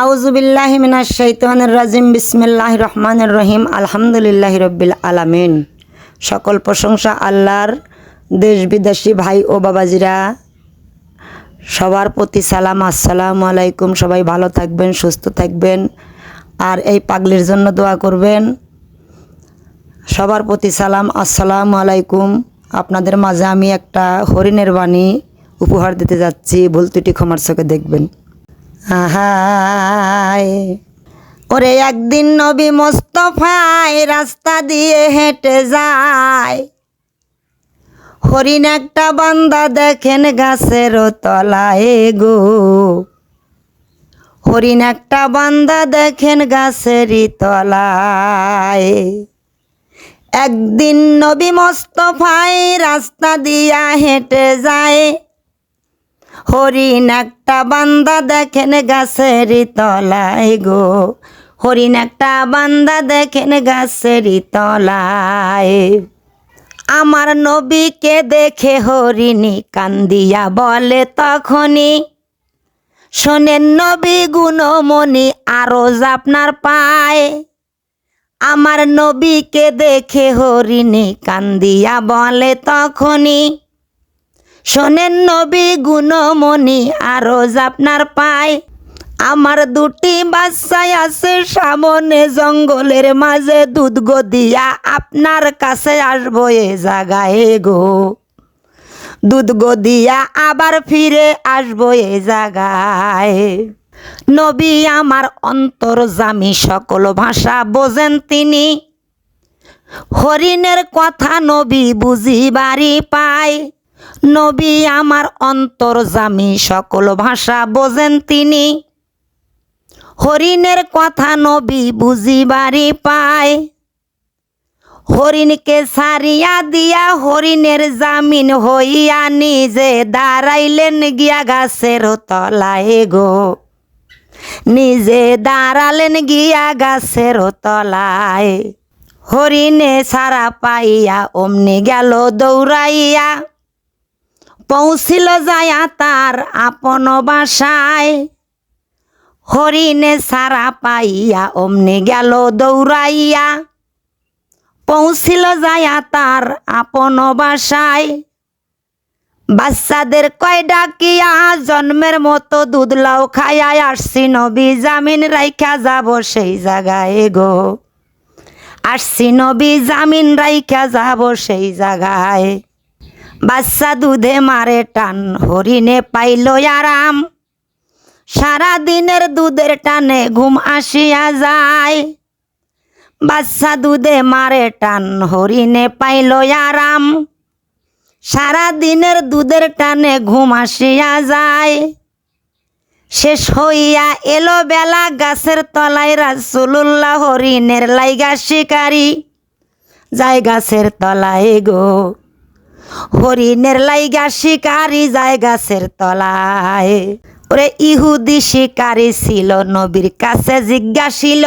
আউযুবিল্লাহি মিনাশ শাইতানির রাজিম। বিসমিল্লাহির রহমানির রহিম। আলহামদুলিল্লাহি রাব্বিল আলামিন। সকল প্রশংসা আল্লাহর। দেশ বিদেশি ভাই ও বাবাজিরা সবার প্রতি সালাম, আসসালামু আলাইকুম। সবাই ভালো থাকবেন, সুস্থ থাকবেন, আর এই পাগলির জন্য দোয়া করবেন। সবার প্রতি সালাম, আসসালামু আলাইকুম। আপনাদের মাঝে আমি একটা হরিণের বাণী উপহার দিতে যাচ্ছি, ভুল ত্রুটি ক্ষমার চোখে দেখবেন। আহায় ওরে, একদিন নবী মোস্তফায় রাস্তা দিয়ে হেঁটে যায়। হরিণ একটা বান্দা দেখেন গাছের তলায় গো। হরিণ একটা বান্দা দেখেন গাছেরই তলায়। একদিন নবী মোস্তফায় রাস্তা দিয়া হেঁটে যায়। হরিণ একটা বান্দা দেখেন গাছেরই তলায় গো। হরিণ একটা বান্দা দেখেন গাছেরই তলায়। আমার নবীকে দেখে হরিণী কান্দিয়া বলে তখনই, শোনেন নবী গুণমণি আরজ আপনার পায়। আমার নবীকে দেখে হরিণী কান্দিয়া বলে তখনই, শোনেন নবী গুণমণি আরজ আপনার পায়। আমার দুটি বাচ্চাই আছে সামনে জঙ্গলের মাঝে, দুধ গদিয়া আপনার কাছে আসবো এ জাগায় গো। দুধ গদিয়া আবার ফিরে আসবো এ জাগায়। নবী আমার অন্তর্যামী, সকল ভাষা বোঝেন তিনি। হরিণের কথা নবী বুঝিবারই পায়। নবী আমার অন্তর্যামী, সকল ভাষা বোঝেন তিনি। হরিণের কথা নবী বুঝিবারই পায়। হরিণকে ছাড়িয়া দিয়া হরিণের জামিন হইয়া নিজে দাঁড়াইলেন গিয়া গাছের তলায় গো। নিজে দাঁড়ালেন গিয়া গাছের তলায়। হরিণে ছাড়া পাইয়া অমনি গেল দৌড়াইয়া, পৌঁছিল যায়া তার আপন বাসায়। হরিণে ছাড়া পাইয়া অমনি গেল দৌড়াইয়া, পৌঁছিল যায়া তার আপন বাসায়। বাচ্চাদের কয় ডাকিয়া জন্মের মতো দুধ লাউ খাইয়া আসছি নবী জামিন রাইখা যাব সেই জায়গায় গো। আসছি নবী জামিন রাইখা যাব সেই জায়গায়। বাচ্চা দুধে মারে টান, হরিণে পাইল আরাম। সারা দিনের দুধের টানে ঘুম আসিয়া যায়। বাচ্চা দুধে মারে টান, হরিণে পাইল আরাম। সারা দিনের দুধের টানে ঘুম আসিয়া যায়। শেষ হইয়া এলো বেলা, গাছের তলায় রাসূলুল্লাহ হরিণের লাইগা শিকারি যায় গাছের তলায় গো। হরিণের লাইগা শিকারি যায় গাছের তলায়। ওরে ইহুদি শিকারি ছিল, নবীর কাছে জিজ্ঞাসিল,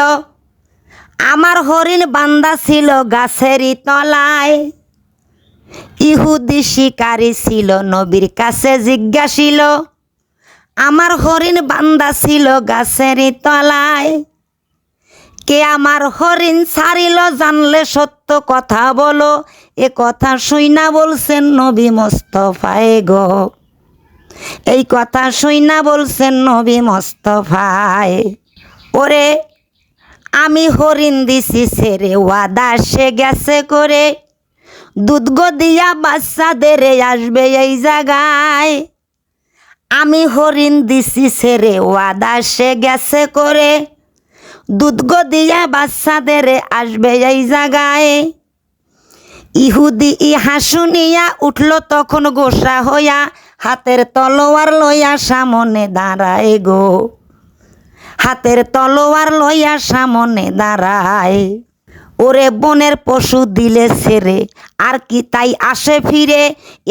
আমার হরিণ বান্দা ছিল গাছেরই তলায়। ইহুদি শিকারি ছিল, নবীর কাছে জিজ্ঞাসিল, আমার হরিণ বান্দা ছিল গাছেরই তলায়। কে আমার হরিণ ছাড়িল জানলে সত্য কথা বলো, এ কথা শুইনা বলছেন নবী মোস্তফায় গো। এই কথা শুইনা বলছেন নবী মোস্তফায়। ওরে আমি হরিণ দিছি ছেড়ে, ওয়াদা সে গেছে করে। দুধ গদিয়া বাচ্চাদের আসবে এই জায়গায়। আমি হরিণ দিছি ছেড়ে, ওয়াদা সে গেছে করে। দুধ গদিয়া বাচ্চাদের আসবে এই জায়গায়। ইহুদি ইহা শুনিয়া উঠল তখন গোসা হইয়া, হাতের তলোয়ার লইয়া সামনে দাঁড়ায় গো। হাতের তলোয়ার লইয়া সামনে দাঁড়ায়। ওরে বনের পশু দিলে ছেড়ে, আর কি তাই আসে ফিরে,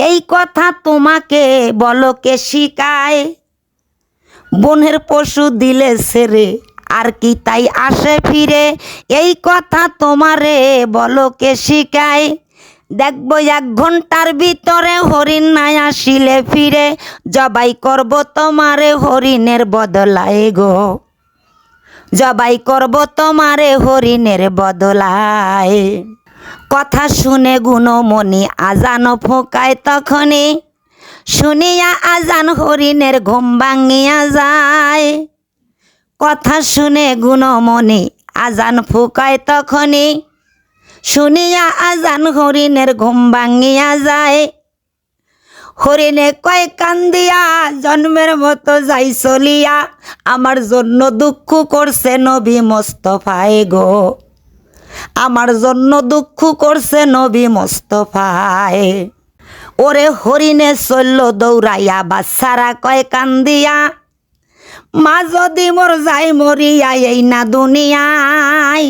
এই কথা তোমাকে বলো কে শিখায়। বনের পশু দিলে ছেড়ে, আর কি তাই আসে ফিরে, এই কথা তোমারে বলো কে শিখায়। দেখবো 1 ঘন্টার ভিতরে হরিণ নাই আসিলে ফিরে, জবাই করব তোমারে হরিণের বদলায় গো, জবাই করব তোমারে হরিণের বদলায়। কথা শুনে গুণমণি আজান ফোঁকায় তখনই, শুনিয়া আজান হরিণের ঘুম ভাঙিয়া যায়। কথা শুনে গুণমণি আজান ফোঁকায় তখনই, শুনিয়া আজান হরিণের ঘুম ভাঙিয়া যায়। হরিণে কয় কান্দিয়া জন্মের মতো যাই চলিয়া, আমার জন্য দুঃখ করছে নবী মোস্তফায় গো, আমার জন্য দুঃখ করছে নবী মোস্তফায়। ওরে হরিণে চলল দৌড়াইয়া, বাচ্চারা কয় কান্দিয়া, মা যদি মোর যাই মরিয়া এই না দুনিয়ায়।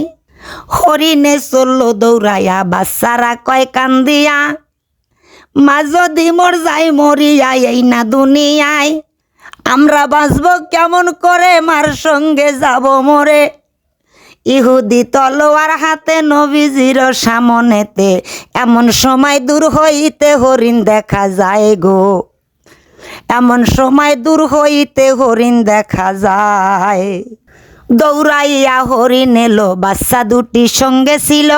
হরিণে চলল দৌড়াইয়া, বাচ্চারা কয় কান্দিয়া, মা যদি মোর যাই মরিয়া এই না দুনিয়ায়। আমরা বাঁচব কেমন করে, মার সঙ্গে যাব মরে। ইহুদি তলোয়ার হাতে নবীজির সামনেতে, এমন সময় দূর হইতে হরিণ দেখা যায় গো, এমন সময় দূর হইতে হরিণ দেখা যায়। দৌড়াইয়া হরিণ এলো, বাচ্চা দুটি সঙ্গে ছিল,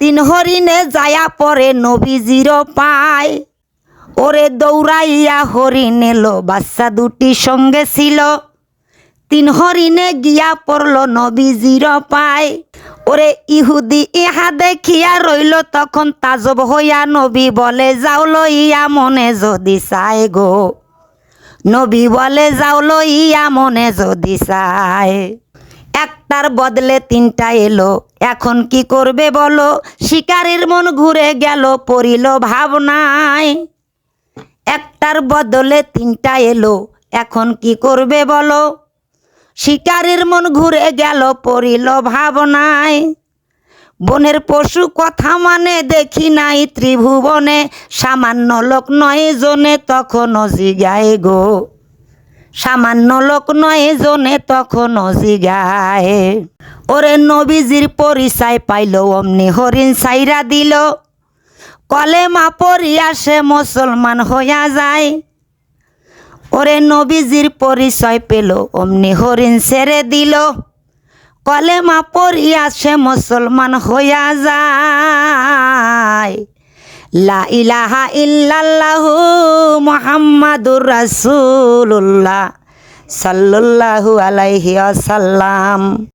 3 হরিণে যায়া পরে নবীজির পায়। ওরে দৌড়াইয়া হরিণ এলো, বাচ্চা দুটি সঙ্গে ছিল, 3 হরিণে গিয়া পড়ল নবীজির পায়। ওরে ইহুদি ইহা দেখিয়া রইল তখন তাজব হইয়া, নবী বলে যাও লইয়া মনে যদি চায় গো, নবী বলে যাও লইয়া মনে যদি চায়। একটার বদলে 3টা এলো, এখন কি করবে বলো, শিকারীর মন ঘুরে গেল পড়িল ভাবনায়। একটার বদলে 3টা এলো, এখন কি করবে বলো, শিকারীর মন ঘুরে গেল পড়িল ভাবনায়। বনের পশু কথা মানে দেখি নাই ত্রিভুবনে, সামান্য লোক 9 জনে তখনও জিগায় গো, সামান্য লোক 9 জনে তখনও জিগায়। ওরে নবীজির পরিচয় পাইল, অমনি হরিণ ছাইরা দিল, কলেমা পড়িয়া সে মুসলমান হইয়া যায়। ওরে নবীজির পরিচয় পেল, অমনি হরিণ ছেড়ে দিল, কলেমা পড়িয়া সে মুসলমান হইয়া যায়। লা ইলাহা ইল্লাল্লাহু মুহাম্মাদুর রাসূলুল্লাহ সাল্লাল্লাহু আলাইহি ওয়াসাল্লাম।